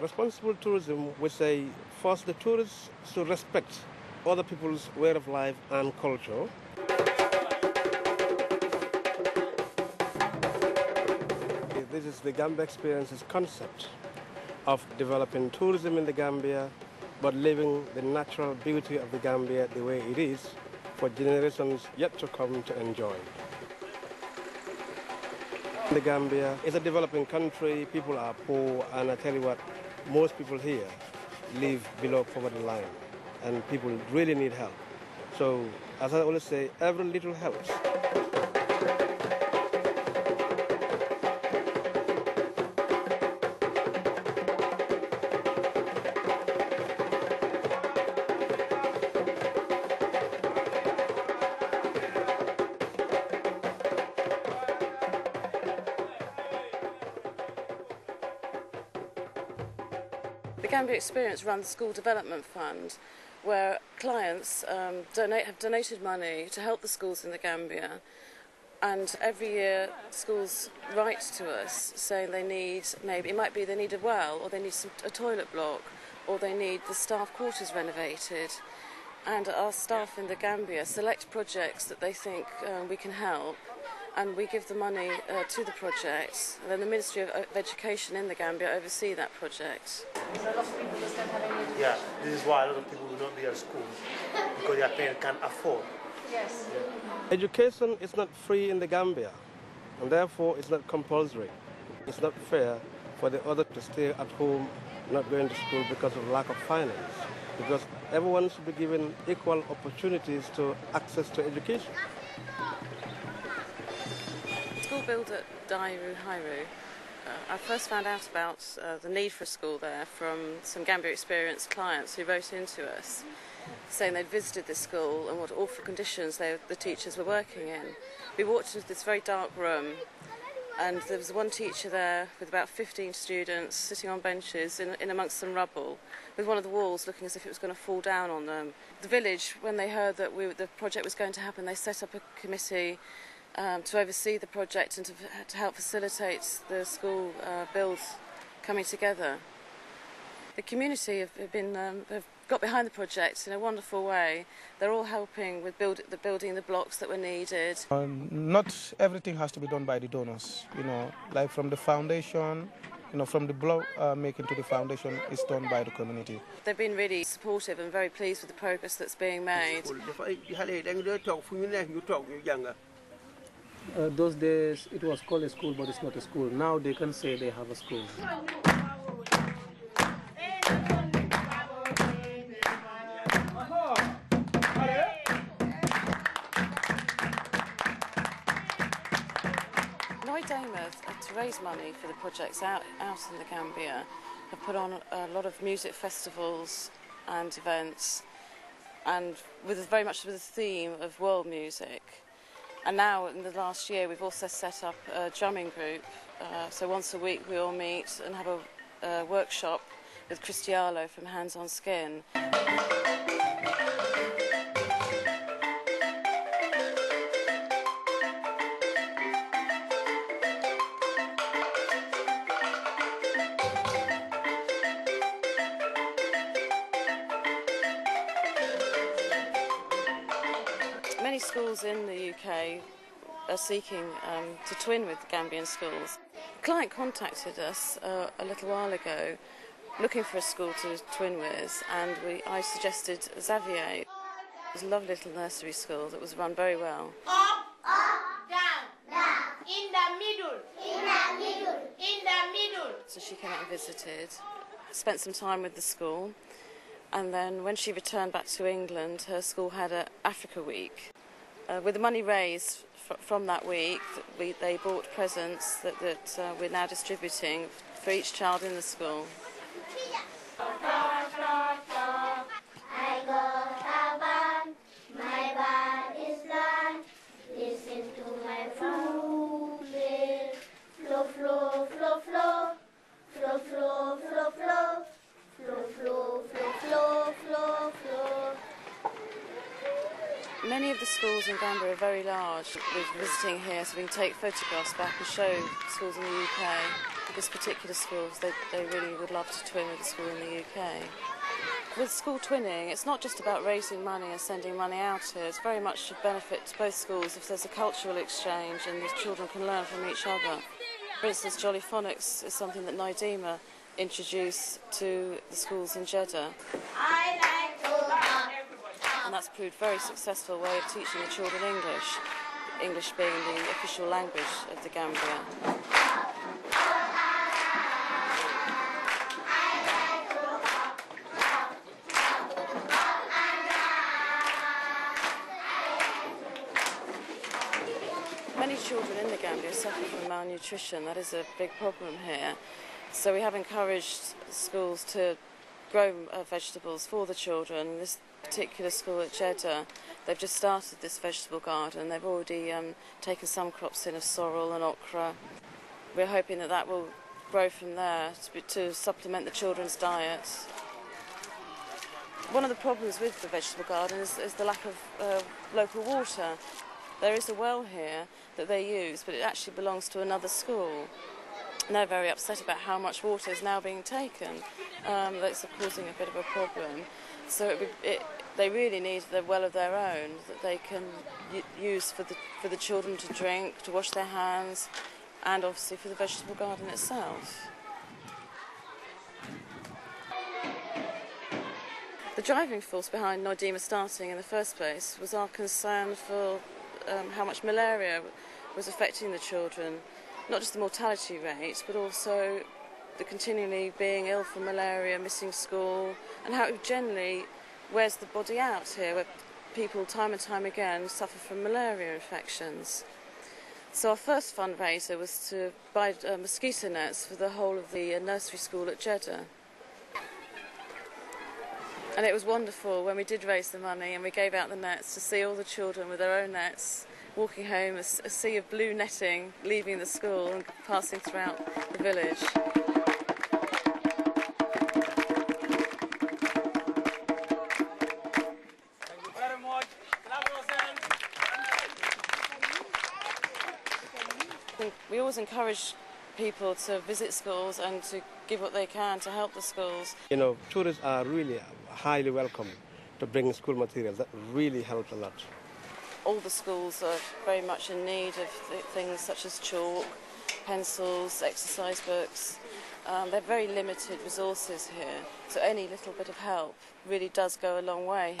Responsible tourism, we say, force the tourists to respect other people's way of life and culture. This is the Gambia Experience's concept of developing tourism in the Gambia, but living the natural beauty of the Gambia the way it is for generations yet to come to enjoy. The Gambia is a developing country, people are poor, and I tell you what, most people here live below poverty line, and people really need help. So, as I always say, every little helps. The Gambia Experience runs the School Development Fund, where clients have donated money to help the schools in the Gambia, and every year schools write to us saying they need, maybe it might be they need a well, or they need a toilet block, or they need the staff quarters renovated, and our staff in the Gambia select projects that they think we can help, and we give the money to the project, and then the Ministry of Education in the Gambia oversee that project. So a lot of people just don't have any. Yeah, this is why a lot of people will not be at school, because their parents can't afford. Yes. Yeah. Education is not free in the Gambia, and therefore it's not compulsory. It's not fair for the others to stay at home, not going to school because of lack of finance, because everyone should be given equal opportunities to access to education. School built at Dairu Hairu. I first found out about the need for a school there from some Gambia Experience clients who wrote into us saying they'd visited this school and what awful conditions the teachers were working in. We walked into this very dark room, and there was one teacher there with about 15 students sitting on benches in amongst some rubble, with one of the walls looking as if it was going to fall down on them. The village, when they heard that the project was going to happen, they set up a committee to oversee the project and to help facilitate the school build coming together. The community have got behind the project in a wonderful way. They're all helping with building the blocks that were needed. Not everything has to be done by the donors, like from the foundation, from the block making to the foundation is done by the community. They've been really supportive and very pleased with the progress that's being made. Those days it was called a school, but it's not a school. Now they can say they have a school. Nyodema, to raise money for the projects out in the Gambia, have put on a lot of music festivals and events, and very much with the theme of world music. And now, in the last year, we've also set up a drumming group. So once a week we all meet and have a workshop with Cristiano from Hands on Skin. Many schools in the UK are seeking to twin with Gambian schools. A client contacted us a little while ago looking for a school to twin with, and I suggested Xavier. It was a lovely little nursery school that was run very well. Up, down, down, in the middle, in the middle, in the middle. So she came out and visited, spent some time with the school, and then when she returned back to England, her school had an Africa Week. With the money raised from that week, they bought presents that we're now distributing for each child in the school. I got a band, my band is land. Listen to my flute, flow, flow, flow, flow, flow, flow, flow, flow, flow, flow, flow, flow, flow, flow. Many of the schools in Gambia are very large. We're visiting here so we can take photographs back and show schools in the UK. This particular school, they really would love to twin with a school in the UK. With school twinning, it's not just about raising money and sending money out here. It's very much should benefit to both schools if there's a cultural exchange and the children can learn from each other. For instance, Jolly Phonics is something that Nyodema introduced to the schools in Jeddah. And that's proved a very successful way of teaching the children English, English being the official language of the Gambia. Many children in the Gambia suffer from malnutrition. That is a big problem here. So we have encouraged schools to grow vegetables for the children. This particular school at Jeddah, they've just started this vegetable garden. They've already taken some crops in of sorrel and okra. We're hoping that that will grow from there to supplement the children's diet. One of the problems with the vegetable garden is the lack of local water. There is a well here that they use, but it actually belongs to another school. And they're very upset about how much water is now being taken. That's causing a bit of a problem. So they really need a well of their own that they can use for the children to drink, to wash their hands, and obviously for the vegetable garden itself. The driving force behind Nyodema starting in the first place was our concern for how much malaria was affecting the children. Not just the mortality rate, but also the continually being ill from malaria, missing school, and how it generally wears the body out here, where people time and time again suffer from malaria infections. So our first fundraiser was to buy mosquito nets for the whole of the nursery school at Jeddah. And it was wonderful when we did raise the money and we gave out the nets to see all the children with their own nets walking home, a sea of blue netting leaving the school and passing throughout the village. Thank you very much. We always encourage people to visit schools and to give what they can to help the schools. You know, tourists are really highly welcome to bring school materials. That really helps a lot. All the schools are very much in need of things such as chalk, pencils, exercise books. They're very limited resources here, so any little bit of help really does go a long way.